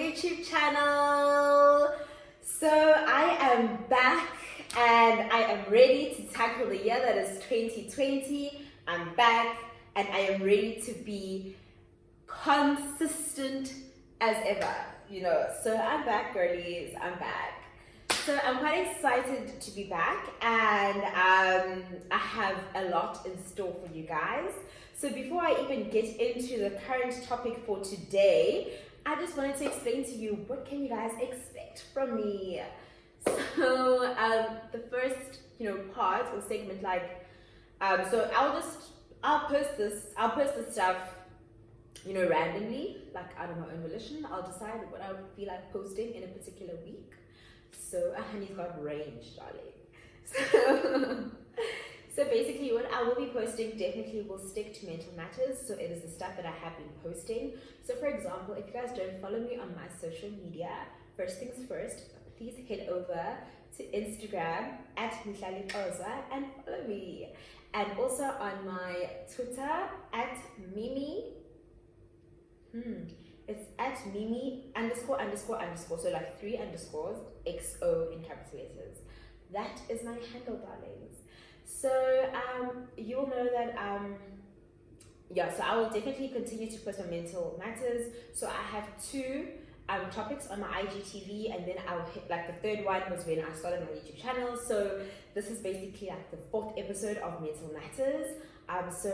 YouTube channel. So I am back and I am ready to tackle the year that is 2020. I'm back and I am ready to be consistent as ever, So I'm back, girlies, I'm back. So I'm quite excited to be back, and I have a lot in store for you guys. So before I even get into the current topic for today, I just wanted to explain to you what can you guys expect from me. So the first, part or segment, so I'll post this stuff, randomly, out of my own volition. I'll decide what I would feel like posting in a particular week. So honey's got range, darling. So basically what I will be posting definitely will stick to mental matters. So it is the stuff that I have been posting. So for example, if you guys don't follow me on my social media, first things first, please head over to Instagram at @mihlaliqoza and follow me. And also on my Twitter at Mimi. It's at Mimi ____. So 3 underscores, XO in capital letters. That is my handle, darlings. So you'll know that so I will definitely continue to post on mental matters. So I have 2 topics on my IGTV, and then I'll hit the third one was when I started my YouTube channel. So this is basically the 4th episode of Mental Matters. So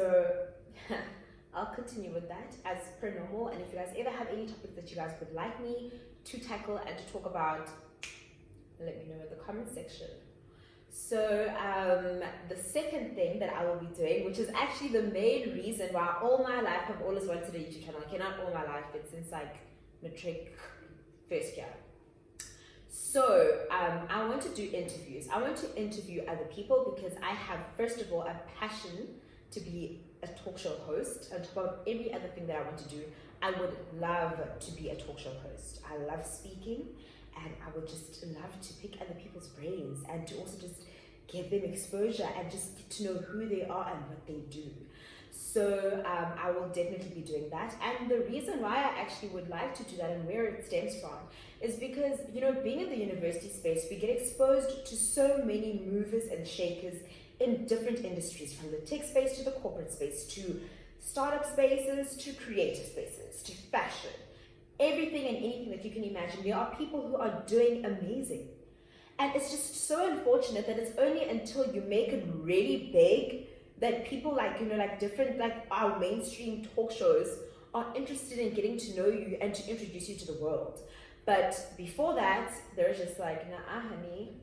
I'll continue with that as per normal. And if you guys ever have any topics that you guys would like me to tackle and to talk about, let me know in the comment section. So the second thing that I will be doing, which is actually the main reason why all my life I've always wanted a YouTube channel, not all my life, but since matric first year. So I want to do interviews. I want to interview other people because I have, first of all, a passion to be a talk show host. On top of every other thing that I want to do, I would love to be a talk show host. I love speaking, and I would just love to pick other people's brains and to also just give them exposure and just get to know who they are and what they do. So I will definitely be doing that. And the reason why I actually would like to do that and where it stems from is because, being in the university space, we get exposed to so many movers and shakers in different industries, from the tech space to the corporate space, to startup spaces, to creative spaces, to fashion. Everything and anything that you can imagine, there are people who are doing amazing. And it's just so unfortunate that it's only until you make it really big that people different, our mainstream talk shows are interested in getting to know you and to introduce you to the world. But before that, they're just nah, honey,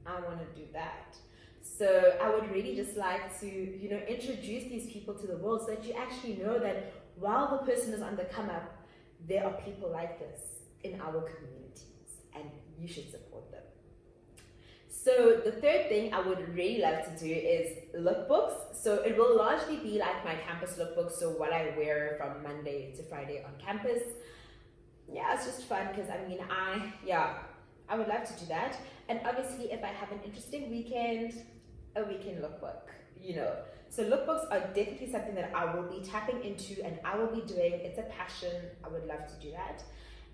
I want to do that. So I would really just like to, introduce these people to the world so that you actually know that while the person is on the come up, there are people like this in our communities, and you should support them. So the third thing I would really love to do is lookbooks. So it will largely be like my campus lookbook, so what I wear from Monday to Friday on campus. Yeah, it's just fun because I would love to do that. And obviously if I have an interesting weekend, a weekend lookbook, So lookbooks are definitely something that I will be tapping into and I will be doing. It's a passion. I would love to do that.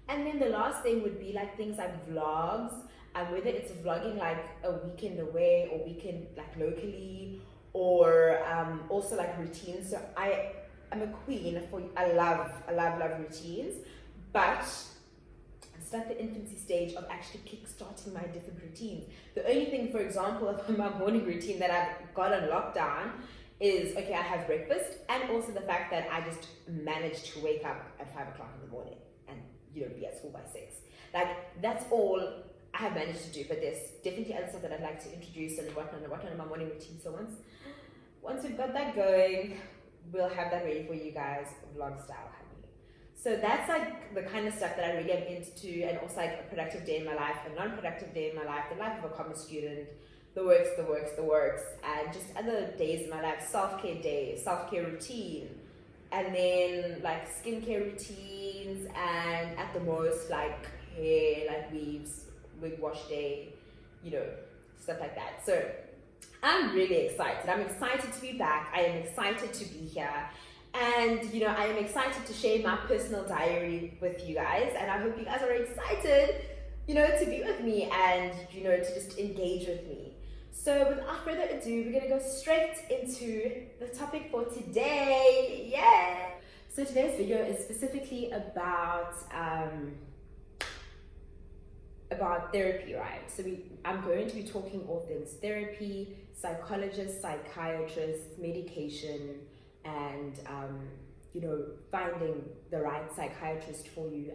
And then the last thing would be things like vlogs, whether it's vlogging a weekend away or weekend locally, or also routines. So I'm a queen for, I love routines, but it's the infancy stage of actually kickstarting my different routines. The only thing, for example, of my morning routine that I've got on lockdown is, I have breakfast, and also the fact that I just managed to wake up at 5 o'clock in the morning and, be at school by 6. That's all I have managed to do, but there's definitely other stuff that I'd like to introduce and whatnot in my morning routine. So once we've got that going, we'll have that ready for you guys, vlog style, honey. So that's the kind of stuff that I really am into, and also a productive day in my life, a non-productive day in my life, the life of a commerce student, the works, and just other days in my life, self-care day, self-care routine, and then skincare routines, and at the most hair, weaves, wig wash day, stuff like that. So I'm really excited. I'm excited to be back. I am excited to be here. And I am excited to share my personal diary with you guys, and I hope you guys are excited, to be with me and, to just engage with me. So without further ado, we're gonna go straight into the topic for today. Yeah! So today's video is specifically about therapy, right? So I'm going to be talking all things therapy, psychologist, psychiatrist, medication, and finding the right psychiatrist for you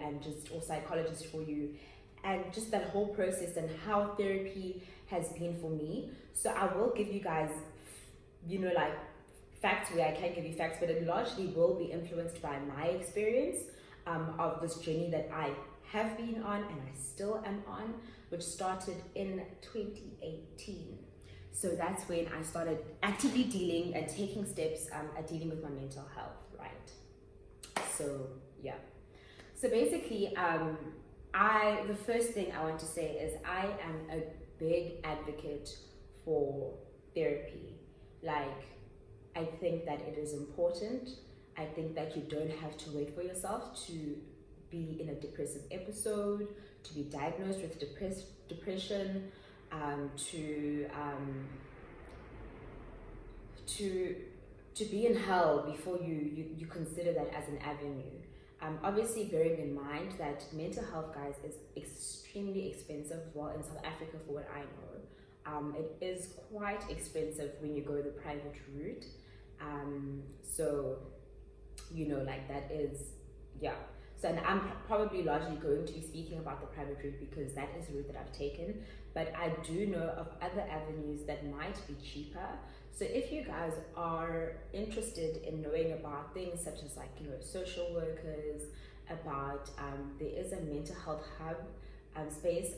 or psychologist for you, and just that whole process and how therapy has been for me. So I will give you guys like facts where I can give you facts, but it largely will be influenced by my experience of this journey that I have been on and I still am on, which started in 2018. So that's when I started actively dealing and taking steps at dealing with my mental health, right? So yeah. So basically, the first thing I want to say is I am a big advocate for therapy. Like, I think that it is important. I think that you don't have to wait for yourself to be in a depressive episode, to be diagnosed with depression, to be in hell before you consider that as an avenue. Obviously bearing in mind that mental health, guys, is extremely expensive. Well, in South Africa, for what I know, it is quite expensive when you go the private route. So like that is, yeah. So, and I'm probably largely going to be speaking about the private route because that is the route that I've taken, but I do know of other avenues that might be cheaper. So if you guys are interested in knowing about things such as social workers, about there is a mental health hub space.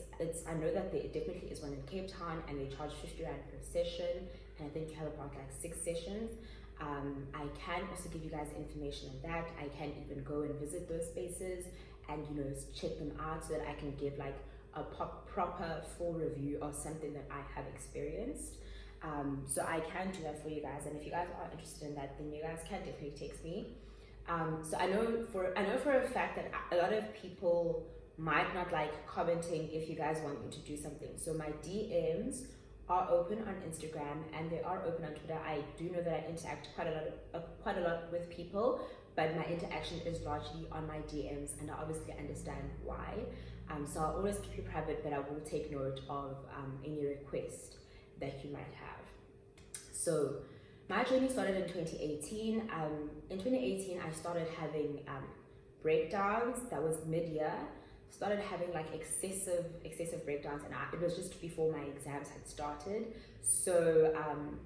I know that there definitely is one in Cape Town, and they charge 50 rand per session, and I think you have about 6 sessions. I can also give you guys information on that. I can even go and visit those spaces and check them out so that I can give a proper full review of something that I have experienced. So I can do that for you guys, and if you guys are interested in that, then you guys can definitely text me. So I know for a fact that a lot of people might not like commenting if you guys want me to do something. So my DMs are open on Instagram and they are open on Twitter. I do know that I interact quite a lot with people, but my interaction is largely on my DMs, and I obviously understand why. So I'll always keep you private, but I will take note of any request that you might have. So my journey started in 2018. In 2018, I started having breakdowns. That was mid-year. Started having excessive breakdowns, and it was just before my exams had started. So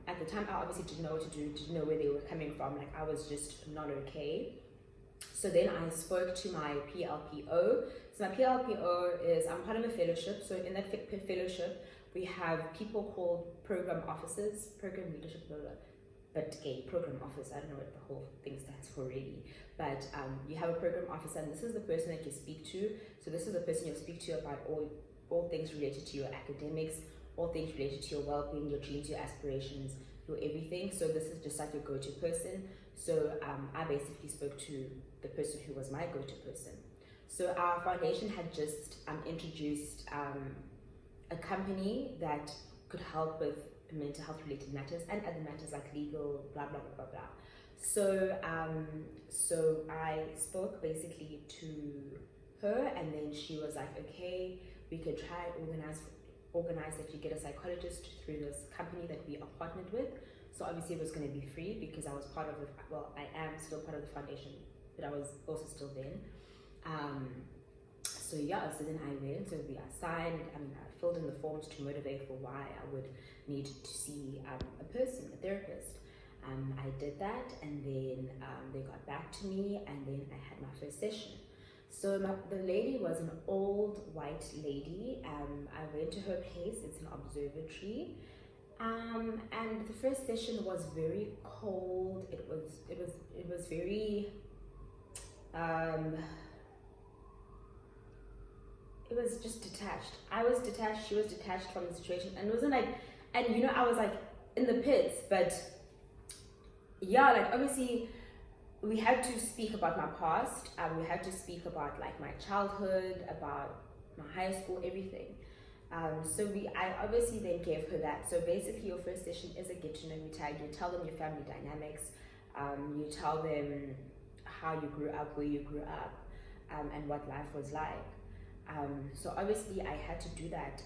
at the time, I obviously didn't know what to do, didn't know where they were coming from. I was just not okay. So then I spoke to my PLPO. So my PLPO is, I'm part of a fellowship. So in that fellowship, we have people called program officers, program leadership, blah, blah, but program office, I don't know what the whole thing stands for really, but you have a program officer, and this is the person that you speak to. So this is the person you'll speak to about all things related to your academics, all things related to your well-being, your dreams, your aspirations, your everything. So this is just like your go-to person. So I basically spoke to the person who was my go-to person. So our foundation had just introduced a company that could help with mental health related matters and other matters like legal, blah blah blah blah blah. So so I spoke basically to her, and then she was like, okay, we could try organize that you get a psychologist through this company that we are partnered with. So obviously it was going to be free because I was part of I am still part of the foundation, but I was also still then. So yeah, so then I went, so we assigned, I filled in the forms to motivate for why I would need to see a person, a therapist. I did that, and then they got back to me, and then I had my first session. So the lady was an old white lady. I went to her place, it's an observatory. And the first session was very cold. It was very it was just detached. I was detached, she was detached from the situation, and it wasn't I was in the pits, but yeah, obviously we had to speak about my past. We had to speak about like my childhood, about my high school, everything. I obviously then gave her that. So basically, your first session is a get to know you tag. You tell them your family dynamics. You tell them how you grew up, where you grew up, and what life was like. So obviously, I had to do that.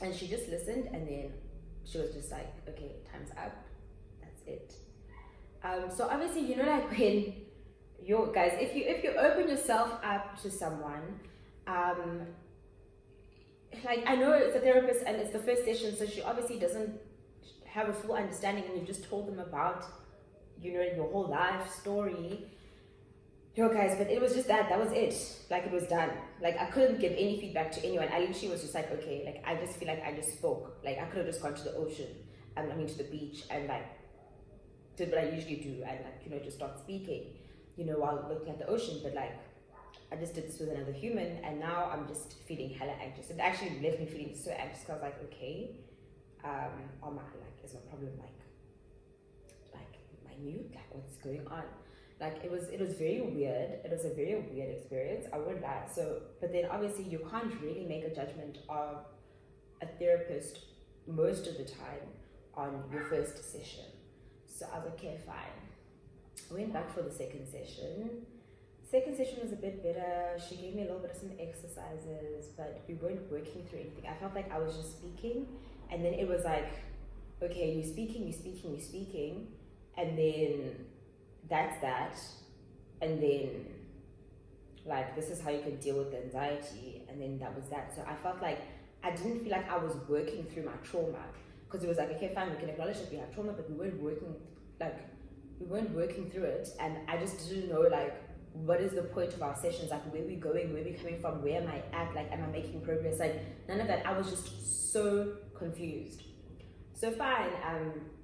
And she just listened, and then she was just like, "Okay, time's up. That's it." So obviously, you know, like when you guys, if you open yourself up to someone, like I know it's a therapist and it's the first session, so she obviously doesn't have a full understanding, and you just told them about, you know, your whole life story. Yo guys, but it was just that was it. Like it was done. Like I couldn't give any feedback to anyone. I literally was just like, okay, like I just feel like I just spoke. Like I could have just gone to the ocean, to the beach, and like did what I usually do, and like, you know, just start speaking, you know, while looking at the ocean. But like I just did this with another human, and now I'm just feeling hella anxious. It actually left me feeling so anxious because I was like, okay, is my problem like minute? Like what's going on? Like it was very weird. It was a very weird experience, I wouldn't lie. So, but then obviously you can't really make a judgment of a therapist most of the time on your first session. So I was like, okay, fine. I went back for the second session. Second session was a bit better. She gave me a little bit of some exercises, but we weren't working through anything. I felt like I was just speaking, and then it was like, okay, you're speaking, and then that's that, and then like this is how you can deal with the anxiety, and then that was that. So I felt like I didn't feel like I was working through my trauma, because it was like, okay, fine, we can acknowledge that we have trauma, but we weren't working through it, and I just didn't know like what is the point of our sessions, like where we going, where we coming from, where am I at, like am I making progress, like none of that. I was just so confused. So fine,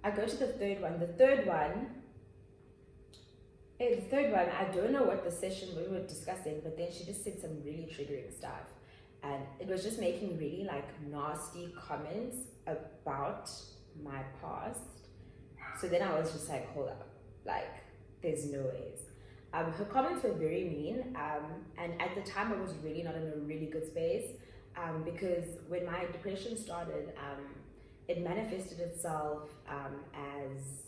I go to the third one. The third one, I don't know what the session we were discussing, but then she just said some really triggering stuff, and it was just making really like nasty comments about my past. So then I was just like, hold up, like there's no ways. Her comments were very mean, and at the time I was really not in a really good space, because when my depression started, it manifested itself as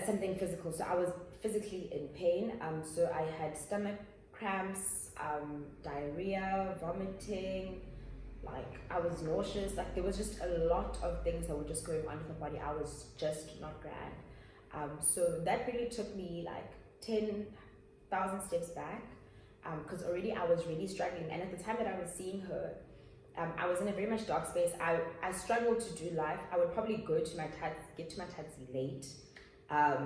something physical. So I was physically in pain. So I had stomach cramps, diarrhea, vomiting, like I was nauseous. Like there was just a lot of things that were just going on with my body. I was just not grand. So that really took me like 10,000 steps back, because already I was really struggling. And at the time that I was seeing her, I was in a very much dark space. I struggled to do life. I would probably get to my tats late. I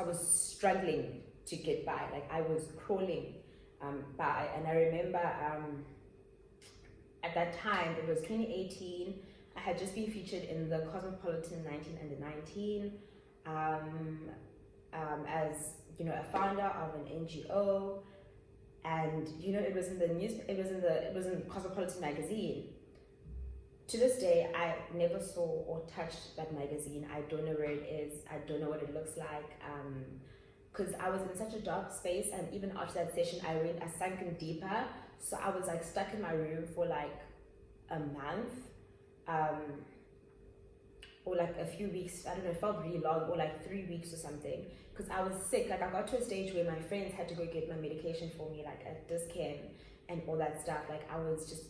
was struggling to get by. Like I was crawling by. And I remember at that time, it was 2018. I had just been featured in the Cosmopolitan 19 Under 19 as, you know, a founder of an NGO. And you know, it was in the news. It was in Cosmopolitan magazine. To this day, I never saw or touched that magazine. I don't know where it is. I don't know what it looks like. Because I was in such a dark space, and even after that session, I sunk in deeper. So I was like stuck in my room for like a month, or like a few weeks. I don't know. It felt really long, or like 3 weeks or something. Because I was sick. Like I got to a stage where my friends had to go get my medication for me, like at Discam and all that stuff. Like I was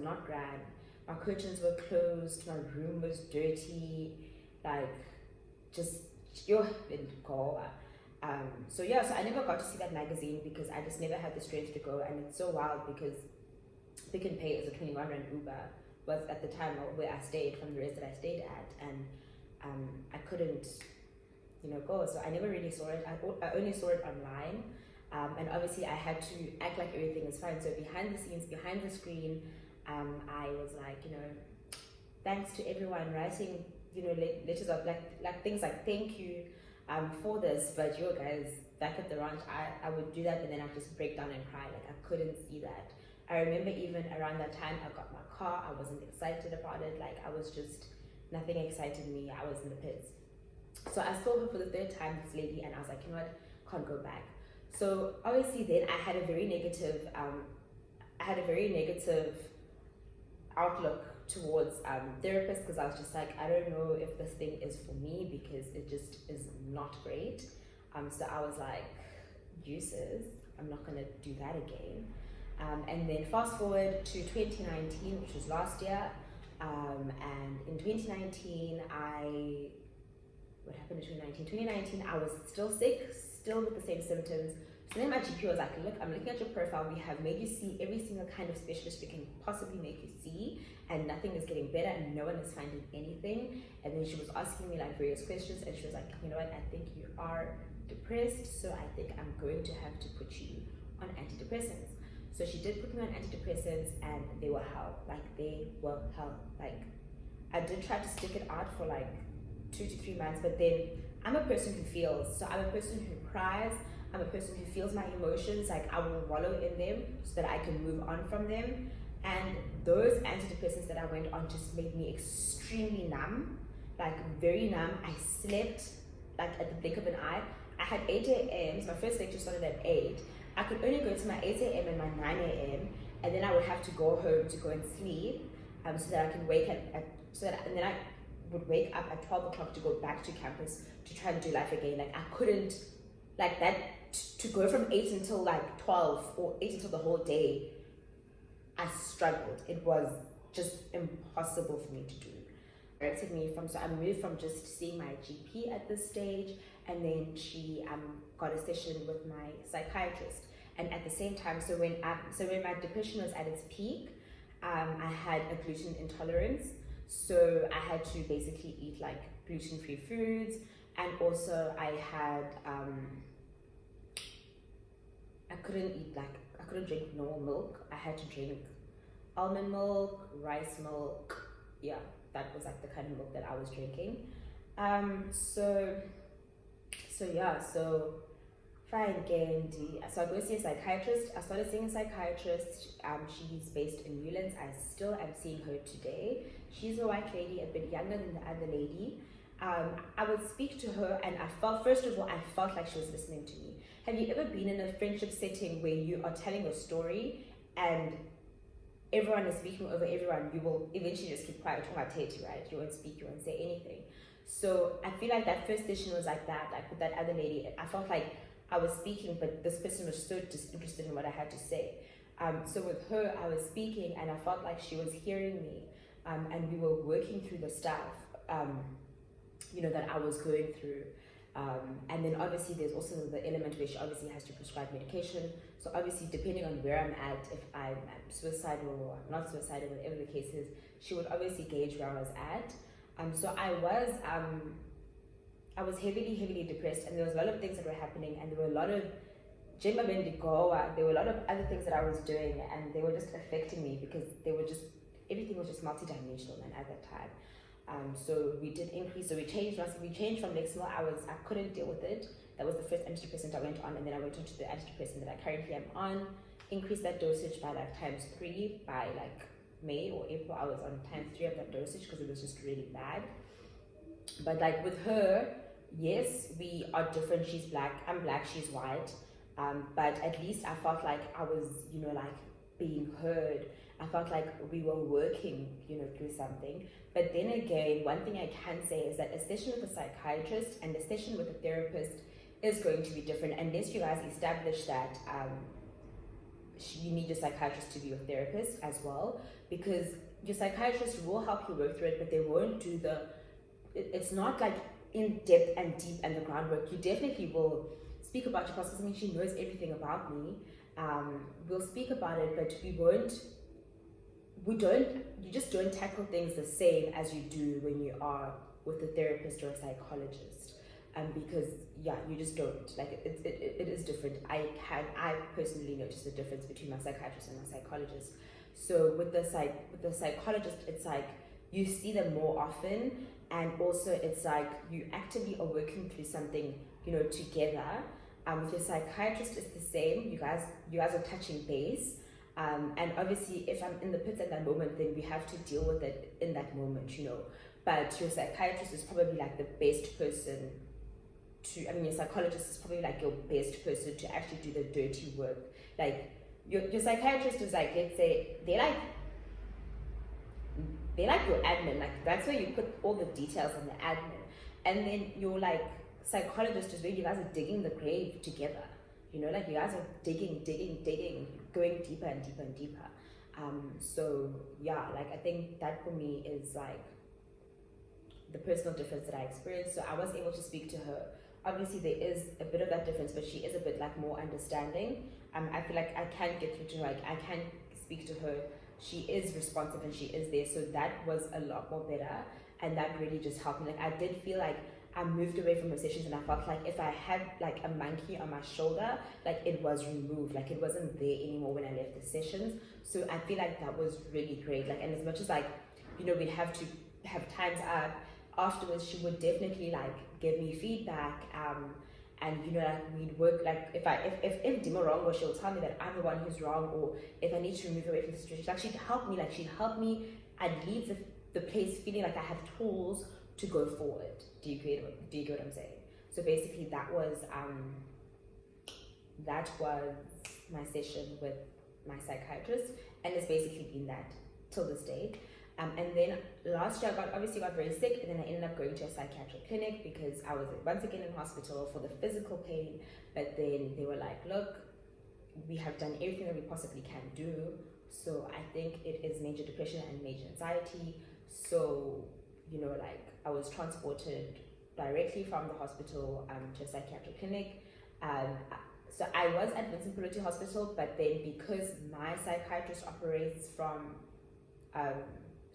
not grand. My curtains were closed. My room was dirty. Like just go. So I never got to see that magazine because I just never had the strength to go. And it's so wild because Pick and Pay is a 21 rand Uber was at the time where I stayed from the rest that I stayed at, and I couldn't, you know, go. So I never really saw it. I only saw it online, and obviously I had to act like everything is fine. So behind the scenes, behind the screen, I was like, you know, thanks to everyone writing, you know, letters of like things like thank you for this. But you guys, back at the ranch, I would do that and then I'd just break down and cry. Like I couldn't see that. I remember even around that time I got my car. I wasn't excited about it. Like I was just, nothing excited me. I was in the pits. So I saw her for the third time, this lady, and I was like, you know what, can't go back. So obviously then I had a very negative outlook towards therapists, because I was just like, I don't know if this thing is for me, because it just is not great. So I was like, uses, I'm not gonna do that again. And then fast forward to 2019, which was last year, and in 2019 what happened in 2019? 2019 I was still sick, still with the same symptoms. So then my GP was like, look, I'm looking at your profile, we have made you see every single kind of specialist we can possibly make you see, and nothing is getting better and no one is finding anything. And then she was asking me like various questions, and she was like, you know what, I think you are depressed, so I think I'm going to have to put you on antidepressants. So she did put me on antidepressants, and they were hell. Like, they were hell. Like, I did try to stick it out for like 2 to 3 months, but then I'm a person who feels. So I'm a person who cries. I'm a person who feels my emotions. Like, I will wallow in them so that I can move on from them. And those antidepressants that I went on just made me extremely numb, like very numb. I slept like at the blink of an eye. I had 8 a.m. My first lecture started at 8. I could only go to my 8 a.m. and my 9 a.m. and then I would have to go home to go and sleep, so that I can wake and then I would wake up at 12 o'clock to go back to campus to try and do life again. Like, I couldn't, like that, to go from 8 until like 12 or 8 until the whole day, I struggled. It was just impossible for me to do. Directed me from, so I moved from just seeing my GP at this stage, and then she got a session with my psychiatrist. And at the same time, so when my depression was at its peak, I had a gluten intolerance. So I had to basically eat like gluten-free foods, and also I couldn't drink normal milk. I had to drink almond milk, rice milk. Yeah, that was like the kind of milk that I was drinking. So fine, Gandhi. So I go see a psychiatrist. I started seeing a psychiatrist. She's based in Newlands. I still am seeing her today. She's a white lady, a bit younger than the other lady. I would speak to her, and I felt like she was listening to me. Have you ever been in a friendship setting where you are telling a story and everyone is speaking over everyone? You will eventually just keep quiet, right? You won't speak, you won't say anything. So I feel like that first session was like that. Like with that other lady, I felt like I was speaking, but this person was so disinterested in what I had to say. So with her, I was speaking, and I felt like she was hearing me, and we were working through the stuff, that I was going through. And then obviously there's also the element where she obviously has to prescribe medication. So obviously, depending on where I'm at, if I'm suicidal or not suicidal, whatever the case is, she would obviously gauge where I was at. So I was heavily depressed, and there was a lot of things that were happening, and there were a lot of there were a lot of other things that I was doing, and they were just affecting me because everything was just multidimensional, and at that time. So we did increase, so we changed from Lexmal. I couldn't deal with it. That was the first antidepressant I went on, and then I went on to the antidepressant that I currently am on. Increased that dosage by like ×3 by like May or April. I was on ×3 of that dosage because it was just really bad. But like with her, yes, we are different. She's black, I'm black, she's white. But at least I felt like I was, like being heard. I felt like we were working, through something. But then again, one thing I can say is that a session with a psychiatrist and a session with a therapist is going to be different unless you guys establish that you need your psychiatrist to be your therapist as well, because your psychiatrist will help you work through it, but they won't do it's not like in depth and deep and the groundwork. You definitely will speak about your past, because I mean, she knows everything about me. We'll speak about it, but you just don't tackle things the same as you do when you are with a therapist or a psychologist. Because you just don't, like, it is different. I personally noticed the difference between my psychiatrist and my psychologist. So with the psychologist, it's like you see them more often, and also it's like you actively are working through something, together. With your psychiatrist, it's the same. You guys are touching base. And obviously, if I'm in the pits at that moment, then we have to deal with it in that moment, but your psychiatrist is probably like the best person to, I mean, your psychologist is probably like your best person to actually do the dirty work. Like your psychiatrist is like, let's say, they're like your admin, like that's where you put all the details on the admin. And then your like psychologist is where you guys are digging the grave together. You know, like you guys are digging, going deeper and deeper and deeper. So yeah, like I think that for me is like the personal difference that I experienced. So I was able to speak to her. Obviously there is a bit of that difference, but she is a bit like more understanding. I feel like I can get through to her, like I can speak to her. She is responsive and she is there. So that was a lot more better. And that really just helped me. Like I did feel like I moved away from her sessions, and I felt like if I had like a monkey on my shoulder, like it was removed, like it wasn't there anymore when I left the sessions. So I feel like that was really great. Like, and as much as like, you know, we'd have to have times up afterwards, she would definitely like give me feedback, and you know, like we'd work, like if I'm wrong, or she'll tell me that I'm the one who's wrong, or if I need to move away from the situation, like she'd help me. I'd leave the place feeling like I had tools to go forward. Do you get what I'm saying? So basically that was my session with my psychiatrist, and it's basically been that till this day. And then last year I obviously got very sick, and then I ended up going to a psychiatric clinic because I was once again in hospital for the physical pain. But then they were like, look, we have done everything that we possibly can do. So I think it is major depression and major anxiety. So, you know, like I was transported directly from the hospital to a psychiatric clinic. So I was at Vincent Pallotti Hospital, but then because my psychiatrist operates from,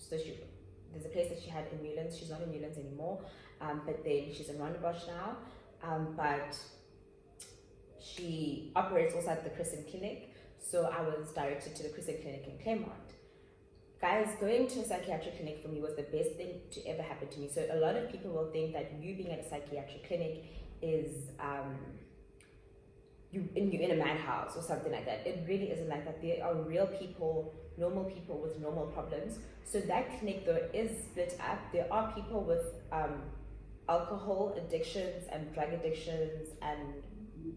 there's a place that she had in Newlands. She's not in Newlands anymore, but then she's in Rondebosch now. But she operates also at the Crescent Clinic. So I was directed to the Crescent Clinic in Claremont. Guys, going to a psychiatric clinic for me was the best thing to ever happen to me. So a lot of people will think that you being at a psychiatric clinic is you're in a madhouse or something like that. It really isn't like that. There are real people, normal people with normal problems. So that clinic though is split up. There are people with alcohol addictions and drug addictions and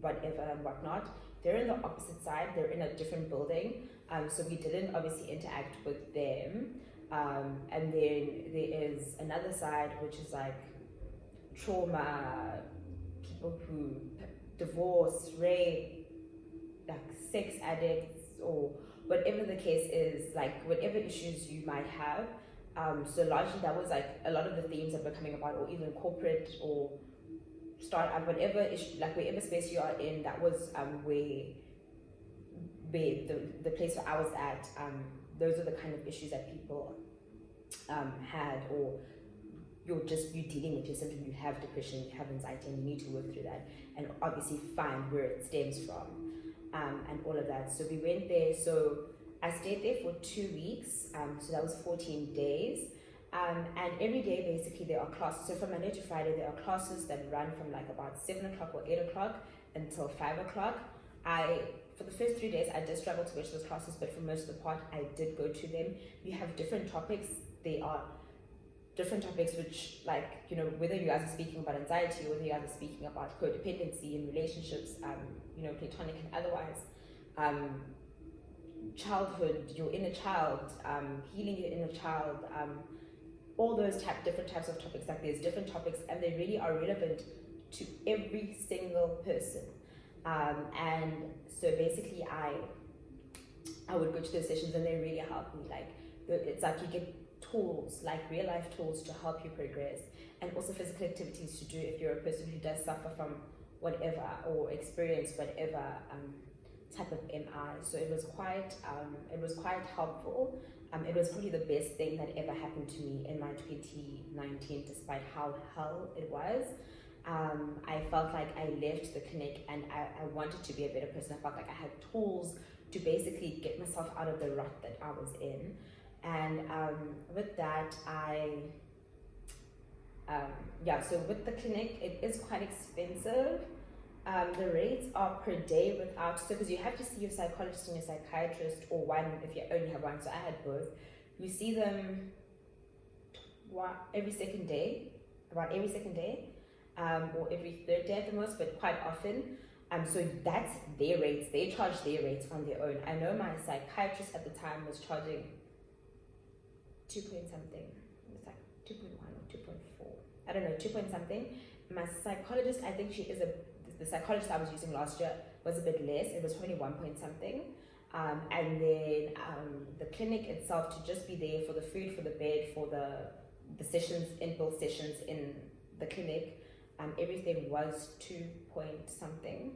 whatever and whatnot. They're in the opposite side. They're in a different building. So we didn't obviously interact with them. And then there is another side, which is like trauma, people who divorce, rape, like sex addicts, or whatever the case is, like whatever issues you might have. So largely that was like a lot of the themes that were coming about, or even corporate or startup, whatever issue, like wherever space you are in, that was where the place where I was at. Those are the kind of issues that people had, or you're dealing with your symptoms. You have depression, you have anxiety, and you need to work through that, and obviously find where it stems from, and all of that. So we went there. So I stayed there for 2 weeks. So that was 14 days. And every day basically there are classes. So from Monday to Friday there are classes that run from like about 7 o'clock or 8 o'clock until 5 o'clock. For the first 3 days I did struggle to go to those classes, but for most of the part I did go to them. You have different topics. They are different topics which, like, you know, whether you guys are speaking about anxiety or whether you guys are speaking about codependency in relationships, you know, platonic and otherwise, childhood, your inner child, healing your inner child, all those different types of topics. Like there's different topics and they really are relevant to every single person. And so basically I would go to those sessions and they really helped me. Like it's like you get tools, like real life tools to help you progress, and also physical activities to do if you're a person who does suffer from whatever or experience whatever type of MI. So it was quite helpful. It was probably the best thing that ever happened to me in my 2019, despite how hell it was. I felt like I left the clinic and I wanted to be a better person. I felt like I had tools to basically get myself out of the rut that I was in. And with that, so with the clinic, it is quite expensive. The rates are per day without, so because you have to see your psychologist and your psychiatrist, or one if you only have one. So I had both. You see them every second day, about every second day, or every third day at the most, but quite often. So that's their rates. They charge their rates on their own. I know my psychiatrist at the time was charging 2 point something. It's like 2.1 or 2.4. I don't know, 2 point something. My psychologist, I think the psychologist I was using last year was a bit less. It was only 1 point something. And then the clinic itself, to just be there for the food, for the bed, for the sessions, inbuilt sessions in the clinic, everything was 2 point something.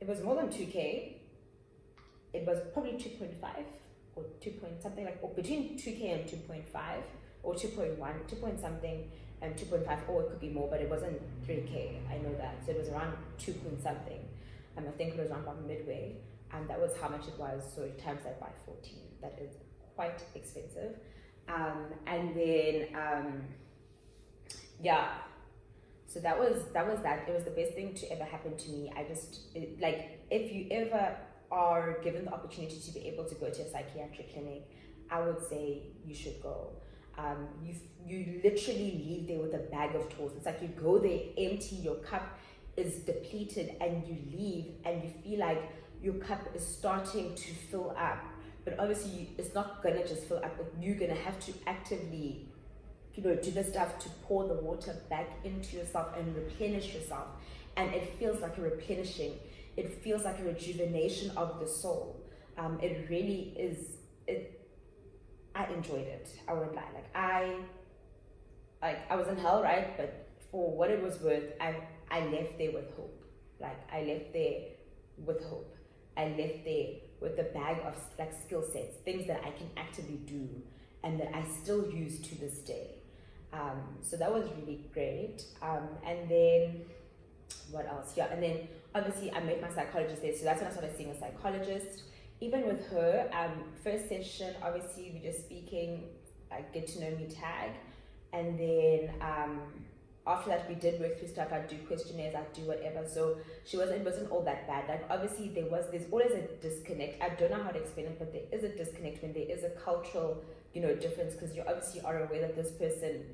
It was more than 2K. It was probably 2.5 or 2 point something, like, or between 2K and 2.5 or 2.1, 2 point something and 2.5, or it could be more, but it wasn't 3K. I know that. So it was around 2 point something. I think it was around about midway. And that was how much it was. So times that by 14. That is quite expensive. And then, yeah. So that was that. It was the best thing to ever happen to me. If you ever are given the opportunity to be able to go to a psychiatric clinic, I would say you should go. You literally leave there with a bag of tools. It's like you go there empty, your cup is depleted, and you leave and you feel like your cup is starting to fill up. But obviously it's not gonna just fill up, but you're gonna have to actively, do the stuff to pour the water back into yourself and replenish yourself. And it feels like a replenishing. It feels like a rejuvenation of the soul. It really is. I enjoyed it. I won't lie. I was in hell, right? But for what it was worth, I left there with hope. I left there with hope. I left there with a bag of skill sets, things that I can actively do and that I still use to this day. So that was really great. And then what else? Yeah, and then obviously I met my psychologist there. So that's when I started seeing a psychologist. Even with her, first session, obviously we're just speaking, get to know me tag. And then after that, we did work through stuff. I'd do questionnaires, I'd do whatever. So it wasn't all that bad. Obviously there's always a disconnect. I don't know how to explain it, but there is a disconnect when there is a cultural, difference, because you obviously are aware that this person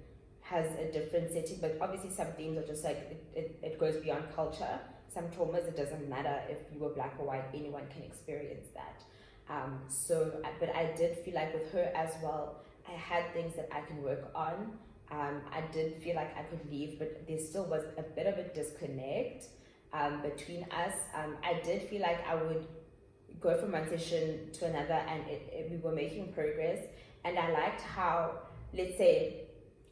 has a different setting, but obviously some things are just it goes beyond culture. Some traumas, it doesn't matter if you were black or white, anyone can experience that. But I did feel like with her as well, I had things that I can work on. I did feel like I could leave, but there still was a bit of a disconnect between us. I did feel like I would go from one session to another, and we were making progress. And I liked how, let's say,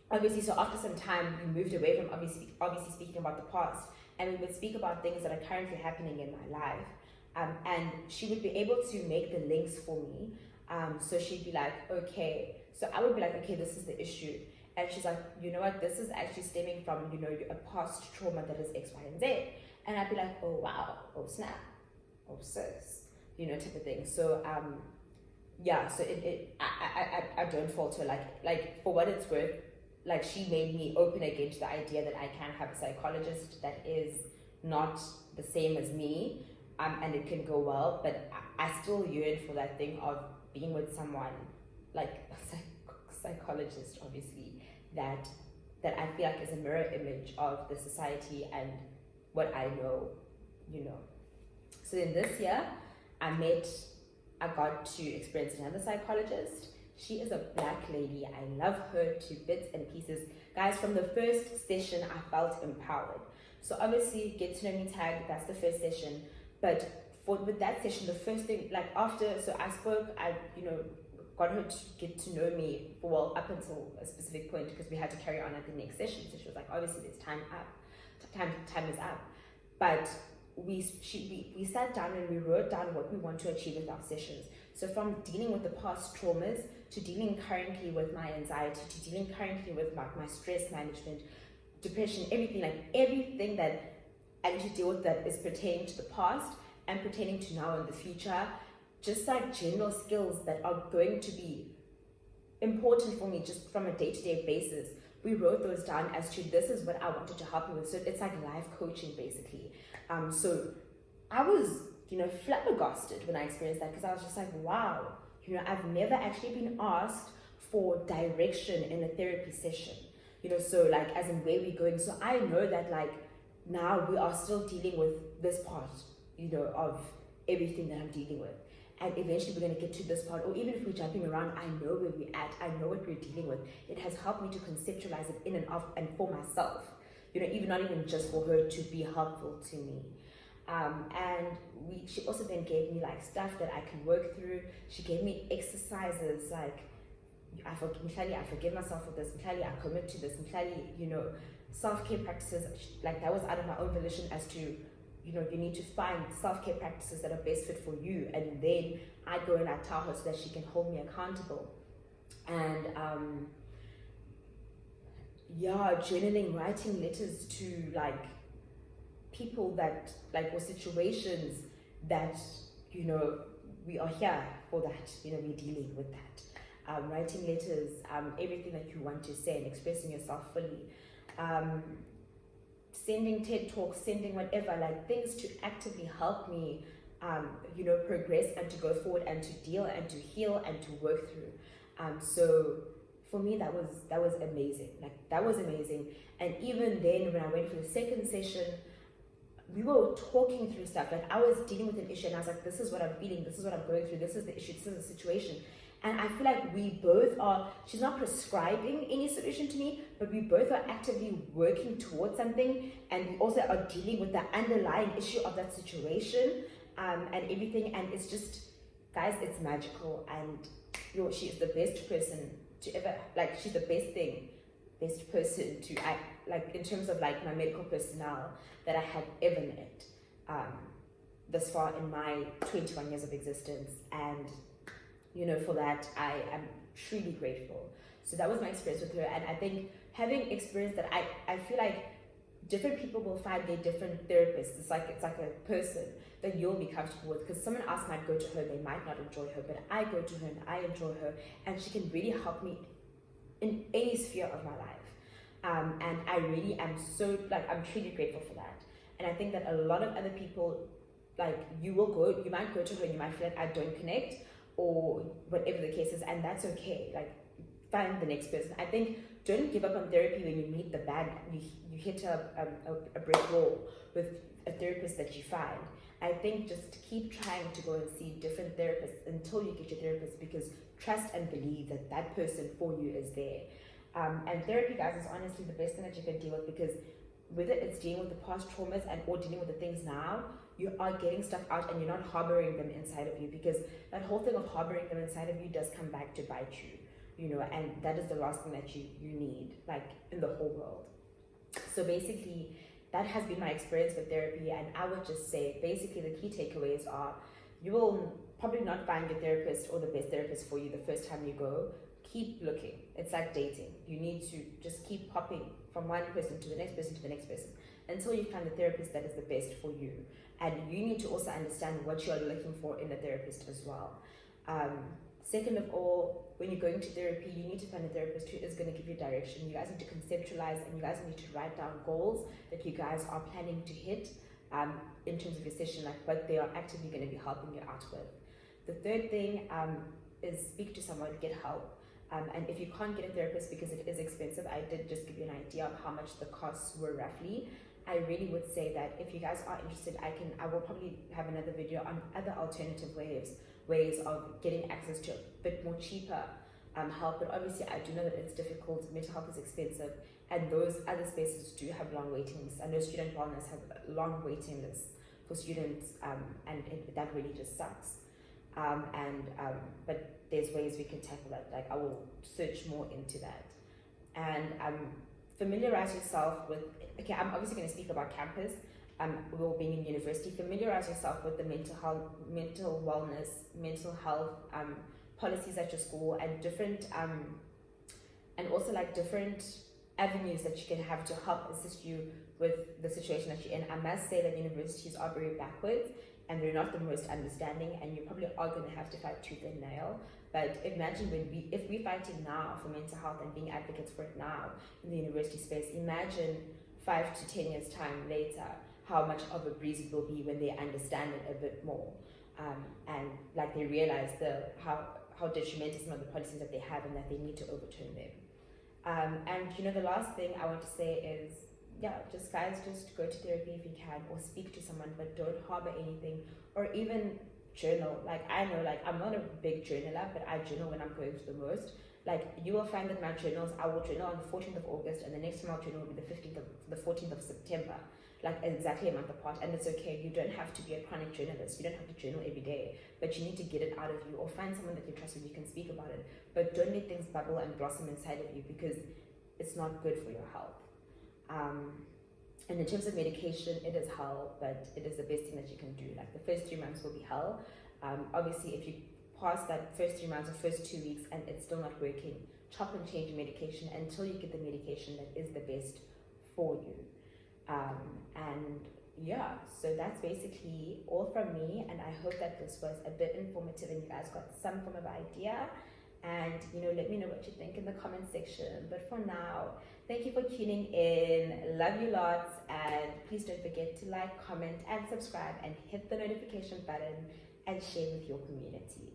obviously, so after some time, we moved away from obviously speaking about the past, and we would speak about things that are currently happening in my life. And she would be able to make the links for me. So she'd be like, okay. So I would be like, okay, this is the issue. And she's like, you know what, this is actually stemming from, a past trauma that is X, Y, and Z. And I'd be like, oh, wow, oh, snap, oh, sis, type of thing. So, yeah, so I don't falter. Like for what it's worth, she made me open again to the idea that I can have a psychologist that is not the same as me, and it can go well, but I still yearn for that thing of being with someone, like a psychologist, obviously, that I feel like is a mirror image of the society and what I know, So in this year, I got to experience another psychologist. She is a black lady. I love her to bits and pieces. Guys, from the first session, I felt empowered. So obviously, get to know me tag, that's the first session. But with that session, the first thing, so I spoke, I got her to get to know me up until a specific point, because we had to carry on at the next session. So she was like, obviously there's time is up. But we sat down and we wrote down what we want to achieve with our sessions. So from dealing with the past traumas to dealing currently with my anxiety, to dealing currently with my stress management, depression, everything that I need to deal with that is pertaining to the past and pertaining to now and the future, just general skills that are going to be important for me just from a day-to-day basis. We wrote those down as to this is what I wanted to help you with. So it's like life coaching basically. So I was, flabbergasted when I experienced that, because I was just like, wow, I've never actually been asked for direction in a therapy session, you know, so like as in where we're going. So I know that like now we are still dealing with this part, you know, of everything that I'm dealing with. And eventually we're going to get to this part, or even if we're jumping around, I know where we're at, I know what we're dealing with. It has helped me to conceptualize it in and of and for myself, you know, even not even just for her to be helpful to me. And she also then gave me like stuff that I can work through. She gave me exercises like, I forgive myself for this, I commit to this, you know, self-care practices, like that was out of my own volition as to, you know, you need to find self-care practices that are best fit for you. And then I go and I tell her so that she can hold me accountable. And yeah, journaling, writing letters to like people that like, or situations that, you know, we are here for that, you know, we're dealing with that. Writing letters, everything that you want to say and expressing yourself fully. Sending TED talks, sending whatever, like things to actively help me, you know, progress and to go forward and to deal and to heal and to work through. So for me, that was amazing. Like that was amazing. And even then, when I went for the second session, we were talking through stuff. Like I was dealing with an issue, and I was like, "This is what I'm feeling. This is what I'm going through. This is the issue. This is the situation." And I feel like we both are, she's not prescribing any solution to me, but we both are actively working towards something. And we also are dealing with the underlying issue of that situation, and everything. And it's just, guys, it's magical. And you know, she is the best person to ever, like, she's the best person to act, like, in terms of like my medical personnel that I have ever met, thus far in my 21 years of existence. And you know, for that, I am truly grateful. So that was my experience with her. And I think having experienced that, I feel like different people will find their different therapists. It's like a person that you'll be comfortable with, because someone else might go to her, they might not enjoy her, but I go to her and I enjoy her, and she can really help me in any sphere of my life. And I really am so, like, I'm truly grateful for that. And I think that a lot of other people, like, you might go to her and you might feel like I don't connect, or whatever the case is, and that's okay. Like, find the next person. I think don't give up on therapy when you meet the bad, you hit a brick wall with a therapist that you find. I think just keep trying to go and see different therapists until you get your therapist, because trust and believe that that person for you is there. And therapy, guys, is honestly the best thing that you can deal with, because whether it's dealing with the past traumas and or dealing with the things now, you are getting stuff out and you're not harboring them inside of you, because that whole thing of harboring them inside of you does come back to bite you, you know, and that is the last thing that you need, like, in the whole world. So basically, that has been my experience with therapy, and I would just say, basically, the key takeaways are, you will probably not find your therapist or the best therapist for you the first time you go. Keep looking. It's like dating. You need to just keep hopping from one person to the next person to the next person until you find the therapist that is the best for you. And you need to also understand what you're looking for in a therapist as well. Second of all, when you're going to therapy, you need to find a therapist who is going to give you direction. You guys need to conceptualize, and you guys need to write down goals that you guys are planning to hit in terms of your session, like what they are actively going to be helping you out with. The third thing is speak to someone, get help. And if you can't get a therapist because it is expensive, I did just give you an idea of how much the costs were roughly. I really would say that if you guys are interested, I will probably have another video on other alternative ways of getting access to a bit more cheaper help. But obviously, I do know that it's difficult. Mental health is expensive, and those other spaces do have long waiting lists. I know student wellness have long waiting lists for students, and that really just sucks. But there's ways we can tackle that. Like, I will search more into that. And familiarize yourself with, okay, I'm obviously going to speak about campus, well, being in university. Familiarize yourself with the mental wellness, mental health policies at your school, and different, and also like different avenues that you can have to help assist you with the situation that you're in. I must say that universities are very backwards, and they're not the most understanding, and you probably are going to have to fight tooth and nail. But imagine if we're fighting now for mental health and being advocates for it now in the university space, imagine 5 to 10 years time later, how much of a breeze it will be when they understand it a bit more. And like they realize how detrimental some of the policies that they have and that they need to overturn them. And you know, the last thing I want to say is, yeah, just guys, just go to therapy if you can, or speak to someone, but don't harbor anything, or even journal. Like, I know, like, I'm not a big journaler, but I journal when I'm going through the most. Like, you will find that my journals, I will journal on the 14th of August, and the next time I'll journal will be the 14th of September, like exactly a month apart. And it's okay. You don't have to be a chronic journalist. You don't have to journal every day, but you need to get it out of you, or find someone that you trust and you can speak about it. But don't let things bubble and blossom inside of you, because it's not good for your health. And in terms of medication, it is hell, but it is the best thing that you can do. Like, the first 3 months will be hell. Obviously, if you pass that first 3 months or first 2 weeks and it's still not working, chop and change your medication until you get the medication that is the best for you. And yeah, so that's basically all from me, and I hope that this was a bit informative and you guys got some form of idea. And you know, let me know what you think in the comment section. But for now, thank you for tuning in. Love you lots, and please don't forget to like, comment, and subscribe, and hit the notification button and share with your community.